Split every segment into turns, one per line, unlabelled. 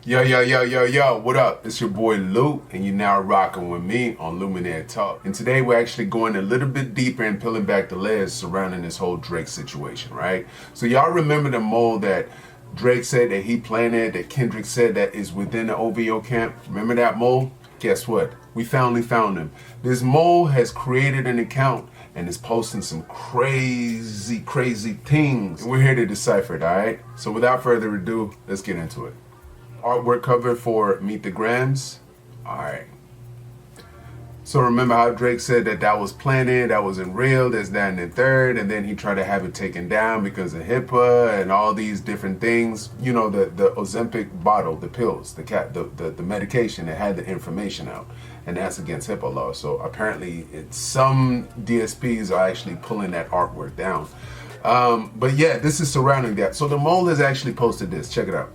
Yo, what up? It's your boy Luke, and you're now rocking with me on Luminaire Talk. And today we're actually going a little bit deeper and peeling back the layers surrounding this whole Drake situation, right? So y'all remember the mole that Drake said that he planted, that Kendrick said that is within the OVO camp? Remember that mole? Guess what? We finally found him. This mole has created an account and is posting some crazy things. And we're here to decipher it, alright? So without further ado, let's get into it. Artwork cover for Meet the Grams. Alright. So remember how Drake said that was planted, that wasn't real, there's that and the third, and then he tried to have it taken down because of HIPAA and all these different things. You know, the Ozempic bottle, the pills, the medication that had the information out. And that's against HIPAA law. So apparently some DSPs are actually pulling that artwork down. But yeah, this is surrounding that. So the mole has actually posted this. Check it out.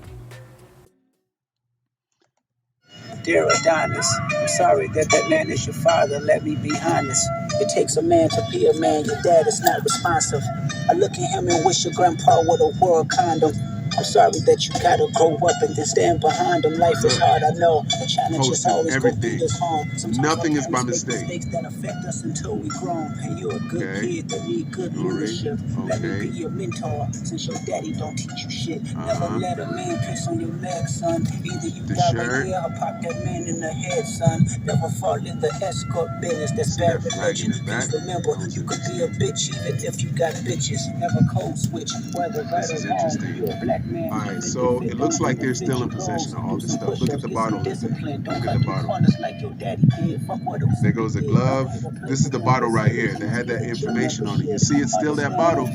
Dear Adonis, I'm sorry that man is your father. Let me be honest. It takes a man to be a man. Your dad is not responsive. I look at him and wish your grandpa would have wore a condom. I'm sorry that you gotta grow up and then stand behind him. Life is hard, I know. The challenges always go beat us home. Sometimes
nothing is by mistake.
Mistakes that affect us until we grown. And you're a good kid that need good leadership. Let me be your mentor since your daddy don't teach you shit. Never let a man piss on your leg, son. Either you die right here or pop that man in the head, son. Never fall in the escort business. That's bad religion. Just remember, you could be a bitch even if you got bitches. Never code switch, whether right or wrong. You're a black man.
Alright, so it looks like they're still in possession of all this stuff. Look at the bottle. Look at the bottle. There goes the glove. This is the bottle right here that had that information on it. You see, it's still that bottle.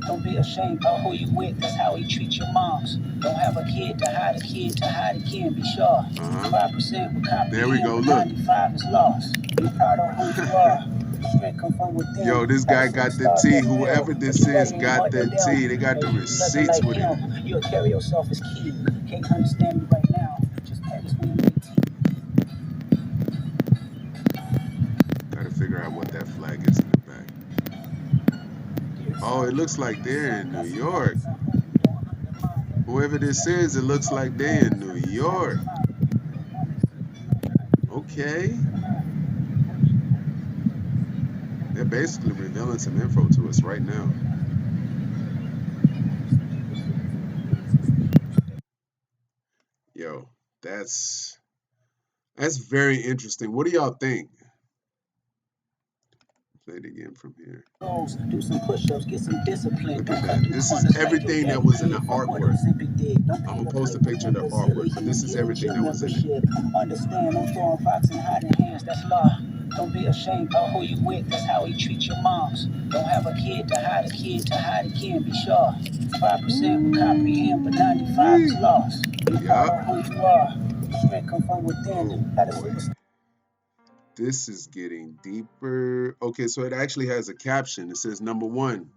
Don't be ashamed about who you with. That's how he treats your moms. Don't have a kid to hide again. Be sure. 5% will copy.
There we go. Look.
95 is lost. Be proud of who you are.
Yo, this guy got the tea. Whoever this is got the tea. They got the receipts with it.
You'll carry yourself as king. Can't understand me right now. Just pay this when you 18.
Gotta figure out what that flag is in the back. Oh, it looks like they're in New York. Whoever this is, it looks like they're in New York. Okay. They're basically revealing some info to us right now. Yo, that's very interesting. What do y'all think? Play it again from here.
Do some push-ups, get some discipline.
Look at that. This is everything that was in the artwork. I'm gonna post a picture of the artwork, but this is everything that was in it.
Understand, I'm throwing rocks and hiding hands, that's law. Don't be ashamed about who you with, that's how he treats your moms. Don't have a kid to hide again, be sure. 5% will comprehend, but 95 is lost. Be proud of who you are. Strength come from within.
This is getting deeper. Okay, so it actually has a caption. It says, number 1,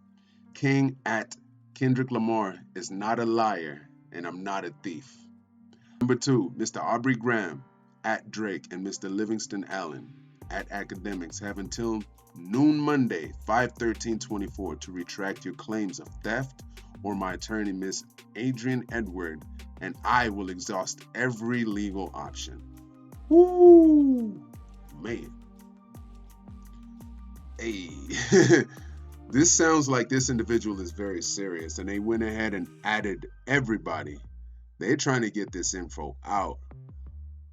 King at Kendrick Lamar is not a liar, and I'm not a thief. Number 2, Mr. Aubrey Graham at Drake and Mr. Livingston Allen at Academics have until noon Monday, 5/13/24 to retract your claims of theft, or my attorney, Miss Adrian Edward, and I will exhaust every legal option. Woo! Man. Hey. This sounds like this individual is very serious, and they went ahead and added everybody. They're trying to get this info out.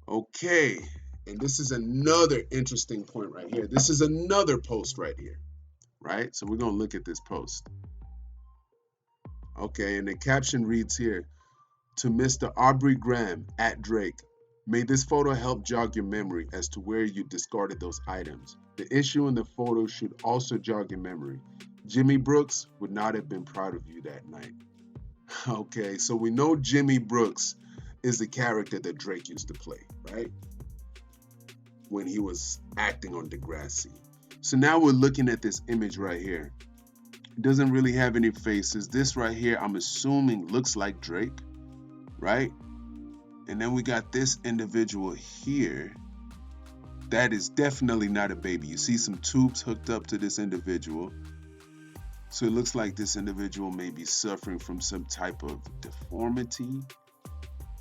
Okay. And this is another interesting point right here. This is another post right here, right? So we're going to look at this post. Okay, and the caption reads here, to Mr. Aubrey Graham at Drake, may this photo help jog your memory as to where you discarded those items. The issue in the photo should also jog your memory. Jimmy Brooks would not have been proud of you that night. Okay, so we know Jimmy Brooks is the character that Drake used to play, right? When he was acting on Degrassi. So now we're looking at this image right here. It doesn't really have any faces. This right here, I'm assuming looks like Drake, right? And then we got this individual here. That is definitely not a baby. You see some tubes hooked up to this individual. So it looks like this individual may be suffering from some type of deformity,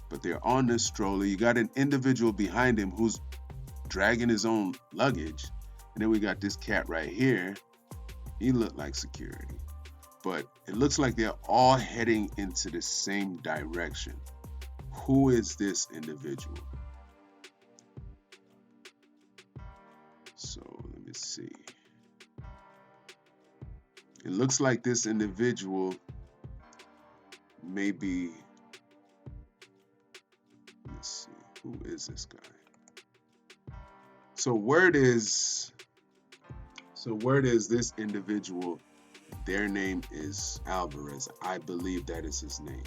but they're on this stroller. You got an individual behind him who's dragging his own luggage. And then we got this cat right here. He looked like security. But it looks like they're all heading into the same direction. Who is this individual? So let me see. It looks like this individual may be, let's see, who is this guy? So word is this individual, their name is Alvarez. I believe that is his name.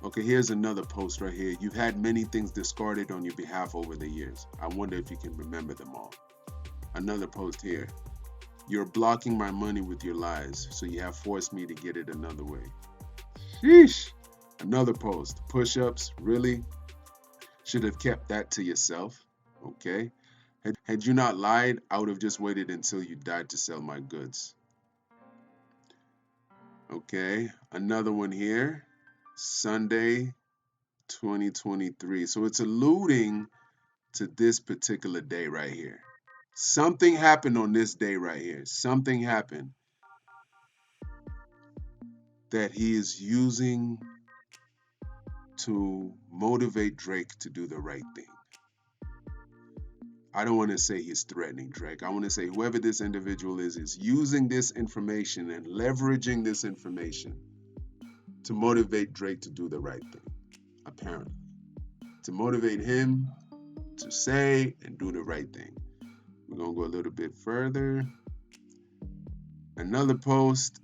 Okay, here's another post right here. You've had many things discarded on your behalf over the years. I wonder if you can remember them all. Another post here. You're blocking my money with your lies, so you have forced me to get it another way. Sheesh. Another post. Push-ups, really? Should have kept that to yourself. Okay. Had you not lied, I would have just waited until you died to sell my goods. Okay. Another one here. Sunday, 2023. So it's alluding to this particular day right here. Something happened on this day right here. Something happened that he is using to motivate Drake to do the right thing. I don't want to say he's threatening Drake. I want to say whoever this individual is using this information and leveraging this information to motivate Drake to do the right thing, apparently. To motivate him to say and do the right thing. We're going to go a little bit further. Another post.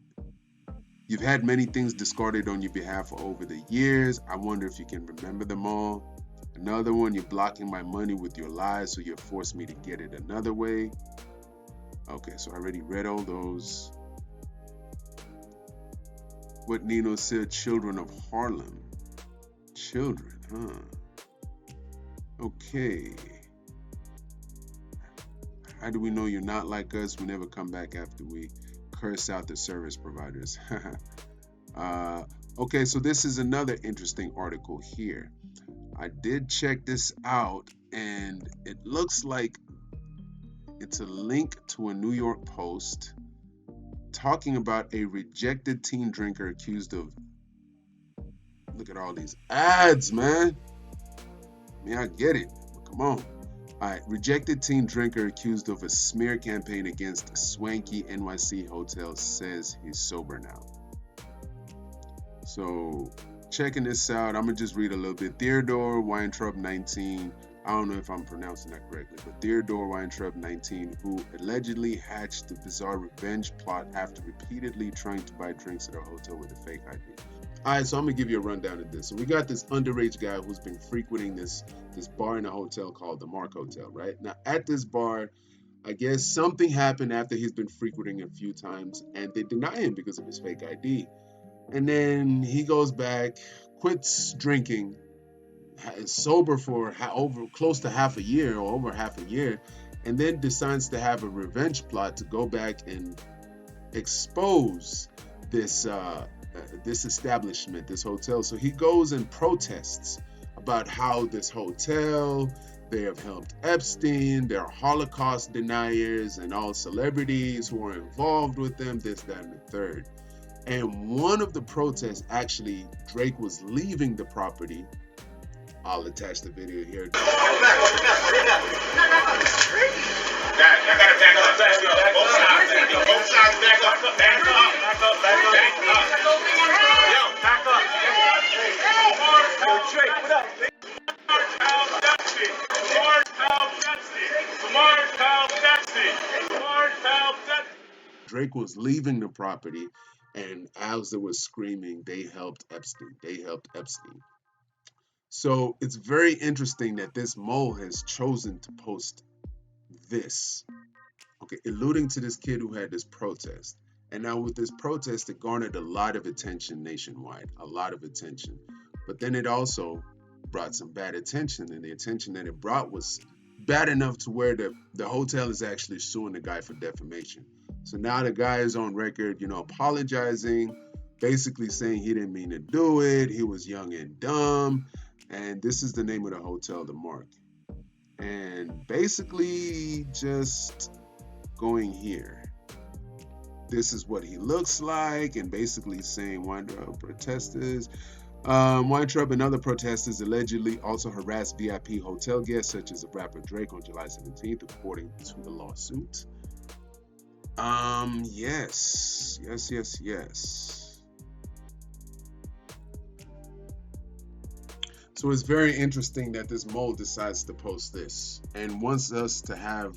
You've had many things discarded on your behalf over the years. I wonder if you can remember them all. Another one, you're blocking my money with your lies, so you forced me to get it another way. Okay, so I already read all those. What Nino said, children of Harlem. Children, huh? Okay. How do we know you're not like us? We never come back after we curse out the service providers. Okay, so this is another interesting article here. I did check this out, and it looks like it's a link to a New York Post talking about a rejected teen drinker accused of, look at all these ads, man. I mean, I get it, but come on. All right, rejected teen drinker accused of a smear campaign against a swanky NYC hotel says he's sober now. So, checking this out, I'm going to just read a little bit. Theodore Weintraub, 19, I don't know if I'm pronouncing that correctly, but Theodore Weintraub, 19, who allegedly hatched the bizarre revenge plot after repeatedly trying to buy drinks at a hotel with a fake ID. All right, so I'm going to give you a rundown of this. So we got this underage guy who's been frequenting this bar in a hotel called the Mark Hotel, right? Now, at this bar, I guess something happened after he's been frequenting a few times, and they deny him because of his fake ID. And then he goes back, quits drinking, is sober for close to half a year or over half a year, and then decides to have a revenge plot to go back and expose this establishment, this hotel. So he goes and protests about how this hotel, they have helped Epstein, they're Holocaust deniers, and all celebrities who are involved with them, this, that, and the third. And one of the protests, actually, Drake was leaving the property. I'll attach the video here. Drake was leaving the property, and as they were screaming, they helped Epstein. They helped Epstein. So it's very interesting that this mole has chosen to post this, okay, alluding to this kid who had this protest. And now with this protest, it garnered a lot of attention nationwide, a lot of attention. But then it also brought some bad attention, and the attention that it brought was bad enough to where the hotel is actually suing the guy for defamation. So now the guy is on record, apologizing, basically saying he didn't mean to do it. He was young and dumb. And this is the name of the hotel, the Mark. And basically just going here. This is what he looks like, and basically saying Weintraub protesters. Weintraub and other protesters allegedly also harassed VIP hotel guests such as the rapper Drake on July 17th, according to the lawsuit. Yes. So it's very interesting that this mole decides to post this and wants us to have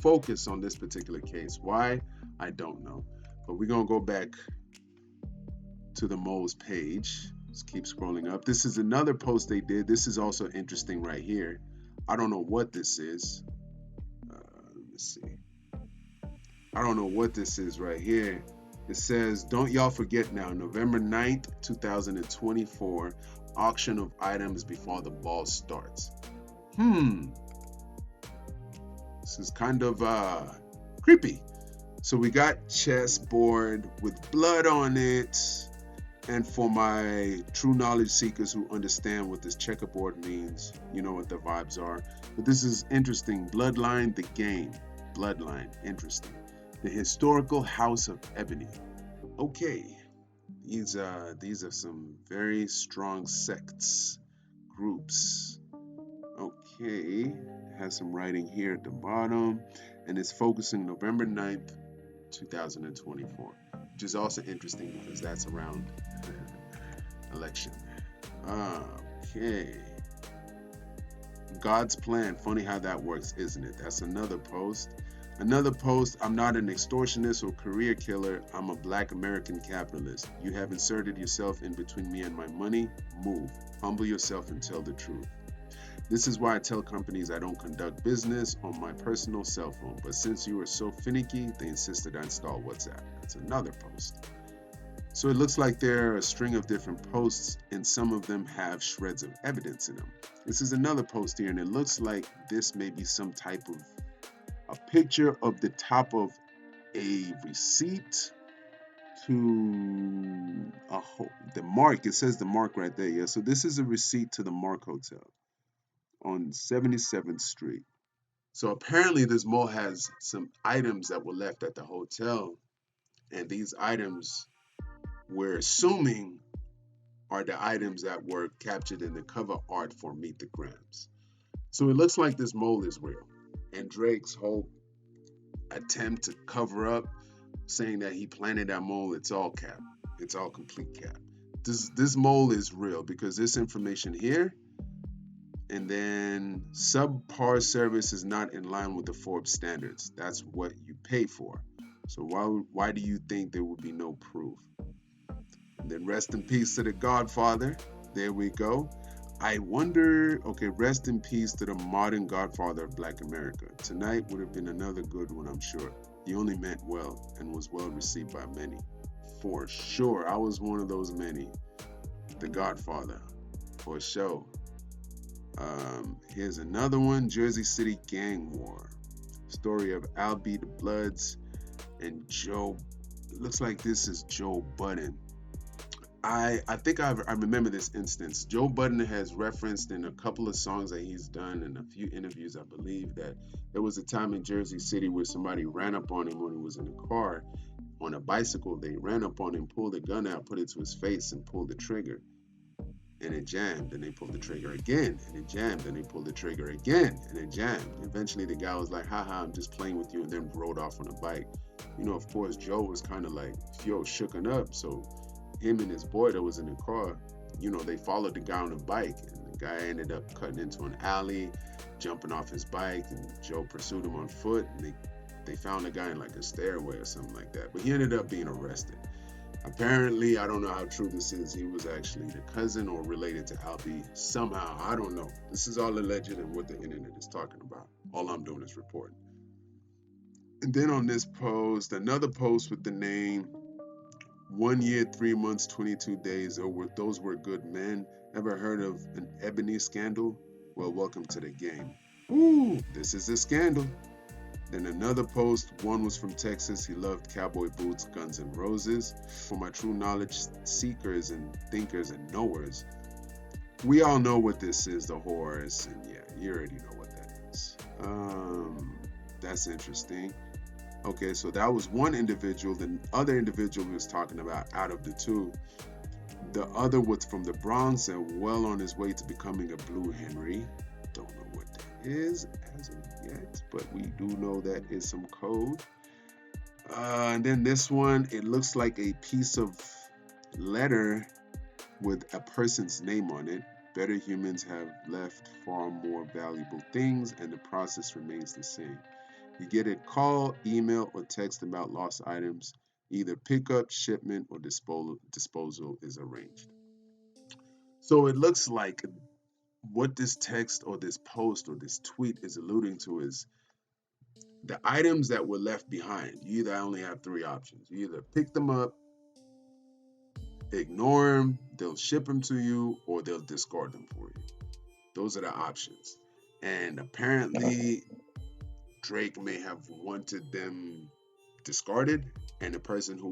focus on this particular case. Why? I don't know. But we're going to go back to the mole's page. Let's keep scrolling up. This is another post they did. This is also interesting right here. I don't know what this is. Let me see. I don't know what this is right here. It says, don't y'all forget now, November 9th, 2024, auction of items before the ball starts. This is kind of creepy. So we got chessboard with blood on it. And for my true knowledge seekers who understand what this checkerboard means, you know what the vibes are. But this is interesting. Bloodline, the game. Bloodline, interesting. The historical house of ebony. Okay, these are some very strong sects, groups. Okay, it has some writing here at the bottom, and it's focusing November 9th, 2024, which is also interesting because that's around election. Okay. God's plan. Funny how that works, isn't it? That's another post. Another post, I'm not an extortionist or career killer. I'm a black American capitalist. You have inserted yourself in between me and my money. Move. Humble yourself and tell the truth. This is why I tell companies I don't conduct business on my personal cell phone. But since you are so finicky, they insisted I install WhatsApp. That's another post. So it looks like there are a string of different posts, and some of them have shreds of evidence in them. This is another post here, and it looks like this may be some type of a picture of the top of a receipt to the Mark. It says the Mark right there. Yeah. So this is a receipt to the Mark Hotel on 77th Street. So apparently this mall has some items that were left at the hotel, and these items we're assuming are the items that were captured in the cover art for Meet the Grams. So it looks like this mole is real, and Drake's whole attempt to cover up, saying that he planted that mole, it's all cap. It's all complete cap. This mole is real because this information here, and then subpar service is not in line with the Forbes standards. That's what you pay for. So why do you think there would be no proof? And then rest in peace to the Godfather. There we go. I wonder, okay, rest in peace to the modern Godfather of Black America. Tonight would have been another good one, I'm sure. He only meant well and was well received by many. For sure, I was one of those many. The Godfather, for sure. Here's another one, Jersey City Gang War. Story of Albie the Bloods and Joe. It looks like this is Joe Budden. I think I remember this instance. Joe Budden has referenced in a couple of songs that he's done and a few interviews, I believe, that there was a time in Jersey City where somebody ran up on him when he was in a car on a bicycle. They ran up on him, pulled a gun out, put it to his face, and pulled the trigger. And it jammed, and they pulled the trigger again, and it jammed, and they pulled the trigger again, and it jammed. Eventually, the guy was like, haha, I'm just playing with you, and then rode off on a bike. Of course, Joe was kind of like, shooken up, so him and his boy that was in the car, they followed the guy on the bike, and the guy ended up cutting into an alley, jumping off his bike, and Joe pursued him on foot, and they found the guy in like a stairway or something like that. But he ended up being arrested. Apparently, I don't know how true this is, he was actually the cousin or related to Albie somehow. I don't know. This is all alleged and what the internet is talking about. All I'm doing is reporting. And then on this post, another post with the name 1 year, 3 months, 22 days. Those were good men. Ever heard of an ebony scandal? Well, welcome to the game. Ooh, this is a scandal. Then another post, one was from Texas. He loved cowboy boots, Guns N' Roses. For my true knowledge seekers and thinkers and knowers, we all know what this is, the horse, and yeah, you already know what that is. That's interesting. Okay, so that was one individual. The other individual we was talking about out of the two, the other was from the Bronx and well on his way to becoming a Blue Henry. Don't know what that is as of yet, but we do know that is some code. And then this one, it looks like a piece of letter with a person's name on it. Better humans have left far more valuable things, and the process remains the same. You get a call, email, or text about lost items. Either pickup, shipment, or disposal is arranged. So it looks like what this text or this post or this tweet is alluding to is the items that were left behind. You either only have three options. You either pick them up, ignore them, they'll ship them to you, or they'll discard them for you. Those are the options. And apparently, Drake may have wanted them discarded, and the person who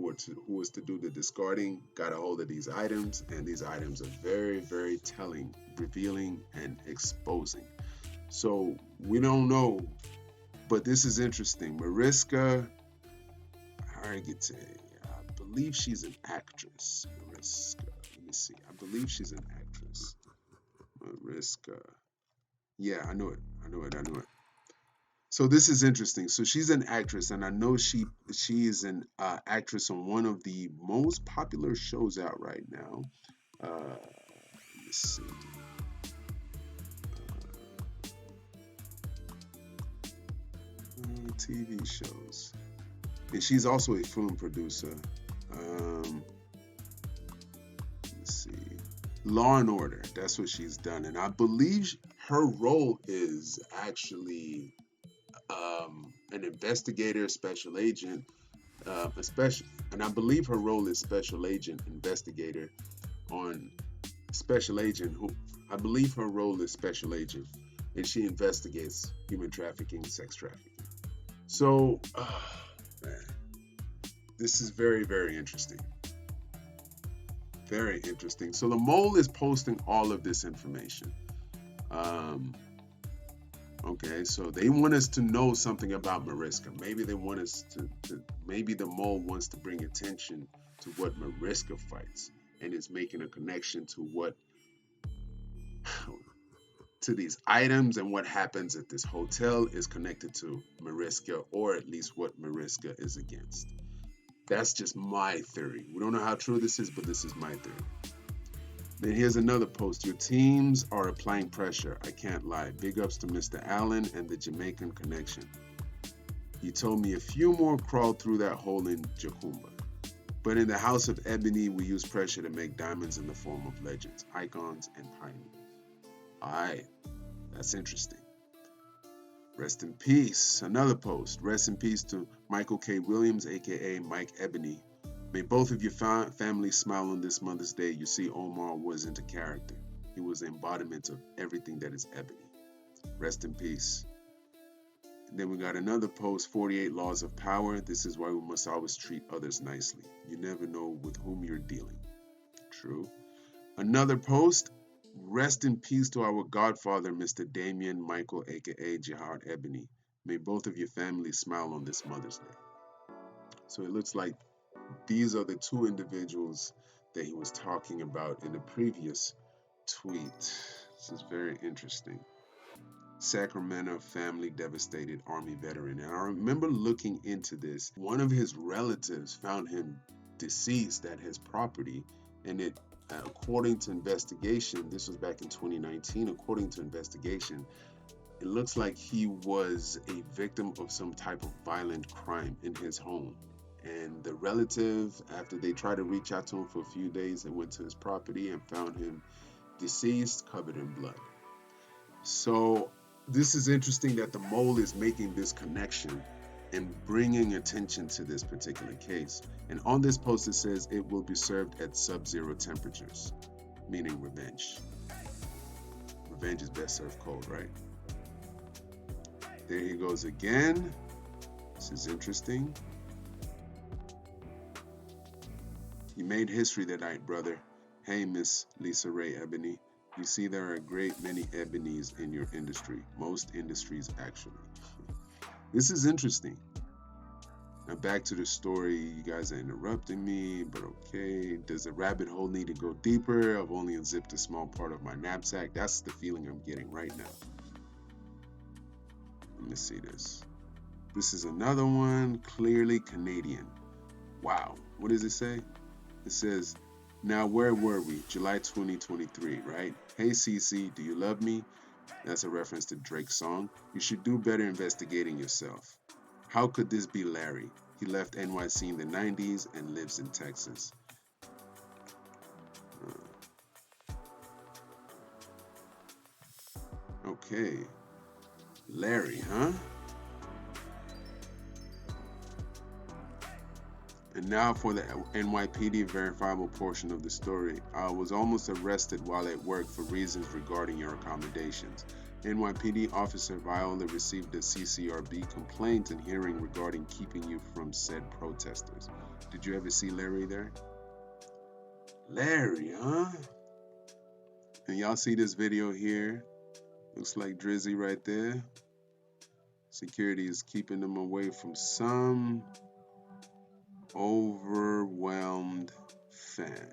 was to do the discarding got a hold of these items, and these items are very, very telling, revealing, and exposing. So we don't know, but this is interesting. Mariska Hargitay, I believe she's an actress. Mariska, let me see. I believe she's an actress. Mariska. Yeah, I know it. I know it. I know it. So this is interesting. So she's an actress, and I know she is an actress on one of the most popular shows out right now. Let me see. TV shows, and she's also a film producer. Let's see. Law and Order. That's what she's done, and I believe her role is actually an investigator, special agent, and I believe her role is special agent, investigator on special agent. Who I believe her role is special agent, and she investigates human trafficking, sex trafficking. So, man, this is very, very interesting. Very interesting. So the mole is posting all of this information. Okay, so they want us to know something about Mariska. Maybe they want us maybe the mole wants to bring attention to what Mariska fights and is making a connection to to these items, and what happens at this hotel is connected to Mariska, or at least what Mariska is against. That's just my theory. We don't know how true this is, but this is my theory. Then here's another post. Your teams are applying pressure. I can't lie. Big ups to Mr. Allen and the Jamaican connection. He told me a few more crawled through that hole in Jacumba. But in the House of Ebony, we use pressure to make diamonds in the form of legends, icons, and pioneers. Alright, that's interesting. Rest in peace. Another post. Rest in peace to Michael K. Williams, aka Mike Ebony. May both of your families smile on this Mother's Day. You see, Omar was into character. He was the embodiment of everything that is ebony. Rest in peace. And then we got another post, 48 Laws of Power. This is why we must always treat others nicely. You never know with whom you're dealing. True. Another post, rest in peace to our godfather, Mr. Damien Michael, aka Jihad Ebony. May both of your families smile on this Mother's Day. So it looks like these are the two individuals that he was talking about in the previous tweet. This is very interesting. Sacramento family devastated Army veteran. And I remember looking into this. One of his relatives found him deceased at his property, and it, according to investigation, this was back in 2019, according to investigation, it looks like he was a victim of some type of violent crime in his home. And the relative, after they tried to reach out to him for a few days, they went to his property and found him deceased, covered in blood. So this is interesting that the mole is making this connection and bringing attention to this particular case. And on this post it says it will be served at sub-zero temperatures, meaning revenge. Revenge is best served cold, right? There he goes again. This is interesting. You made history that night, brother. Hey, Miss Lisa Ray Ebony. You see, there are a great many Ebonies in your industry. Most industries, actually. This is interesting. Now back to the story. You guys are interrupting me, but okay. Does the rabbit hole need to go deeper? I've only unzipped a small part of my knapsack. That's the feeling I'm getting right now. Let me see this. This is another one, clearly Canadian. Wow. What does it say? It says, now where were we? July 2023, right? Hey CC, do you love me? That's a reference to Drake's song. You should do better investigating yourself. How could this be Larry? He left NYC in the 90s and lives in Texas. Okay. Larry, huh? And now for the NYPD verifiable portion of the story. I was almost arrested while at work for reasons regarding your accommodations. NYPD officer Viola received a CCRB complaint and hearing regarding keeping you from said protesters. Did you ever see Larry there? Larry, huh? And y'all see this video here? Looks like Drizzy right there. Security is keeping them away from some overwhelmed fan.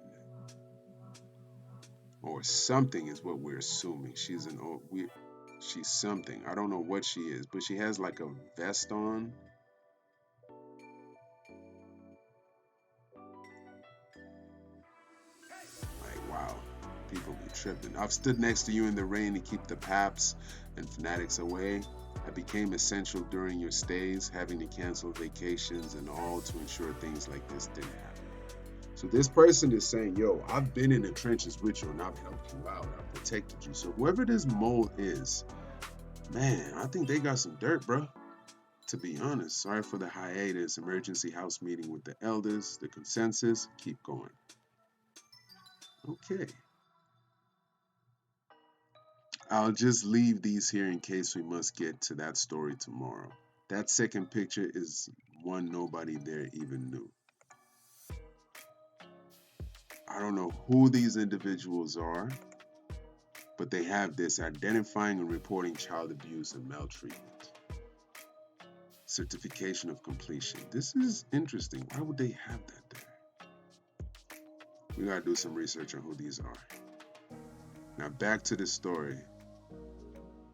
Or something is what we're assuming. She's something. I don't know what she is, but she has like a vest on. Like, wow, people be tripping. I've stood next to you in the rain to keep the paps and fanatics away. I became essential during your stays, having to cancel vacations and all to ensure things like this didn't happen. So this person is saying, yo, I've been in the trenches with you and I've helped you out. I've protected you. So whoever this mole is, man, I think they got some dirt, bro. To be honest, sorry for the hiatus. Emergency house meeting with the elders. The consensus, keep going. Okay. I'll just leave these here in case we must get to that story tomorrow. That second picture is one nobody there even knew. I don't know who these individuals are, but they have this: identifying and reporting child abuse and maltreatment. Certification of completion. This is interesting. Why would they have that there? We gotta do some research on who these are. Now back to the story.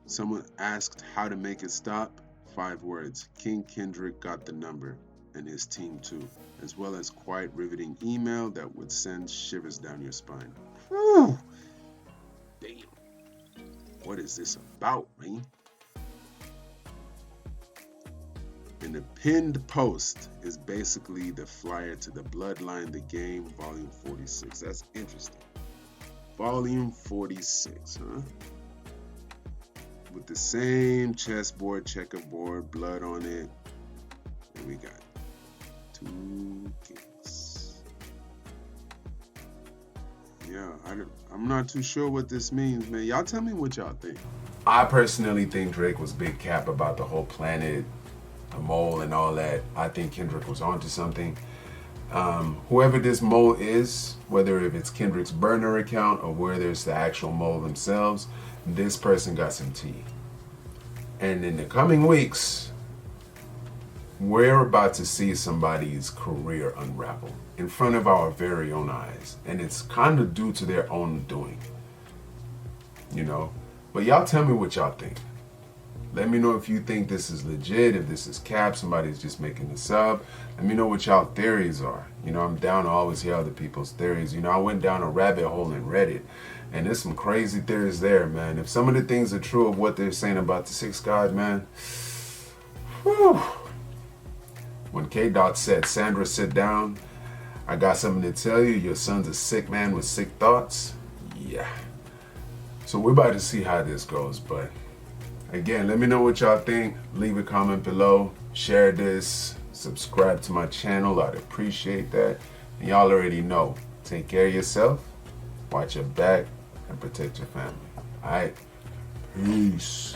Someone asked how to make it stop. 5 words. King Kendrick got the number, and his team too, as well as quite riveting email that would send shivers down your spine. Whew. Damn. What is this about, man? And the pinned post is basically the flyer to the Bloodline, the Game, Volume 46. That's interesting. Volume 46, huh? With the same chessboard, checkerboard, blood on it. And we got 2 kings. Yeah, I'm not too sure what this means, man. Y'all tell me what y'all think.
I personally think Drake was big cap about the whole planet, the mole and all that. I think Kendrick was onto something. Whoever this mole is, whether if it's Kendrick's burner account or whether it's the actual mole themselves, this person got some tea. And in the coming weeks, we're about to see somebody's career unravel in front of our very own eyes. And it's kind of due to their own doing, you know? But y'all tell me what y'all think. Let me know if you think this is legit, if this is cap, somebody's just making this up. Let me know what y'all theories are. You know, I'm down to always hear other people's theories. You know, I went down a rabbit hole in Reddit, and there's some crazy theories there, man. If some of the things are true of what they're saying about the 6 God, man, whew. When K-Dot said, Sandra, sit down, I got something to tell you. Your son's a sick man with sick thoughts. Yeah. So we're about to see how this goes, but again, let me know what y'all think. Leave a comment below. Share this. Subscribe to my channel. I'd appreciate that. And y'all already know. Take care of yourself. Watch your back. And protect your family. Alright? Peace.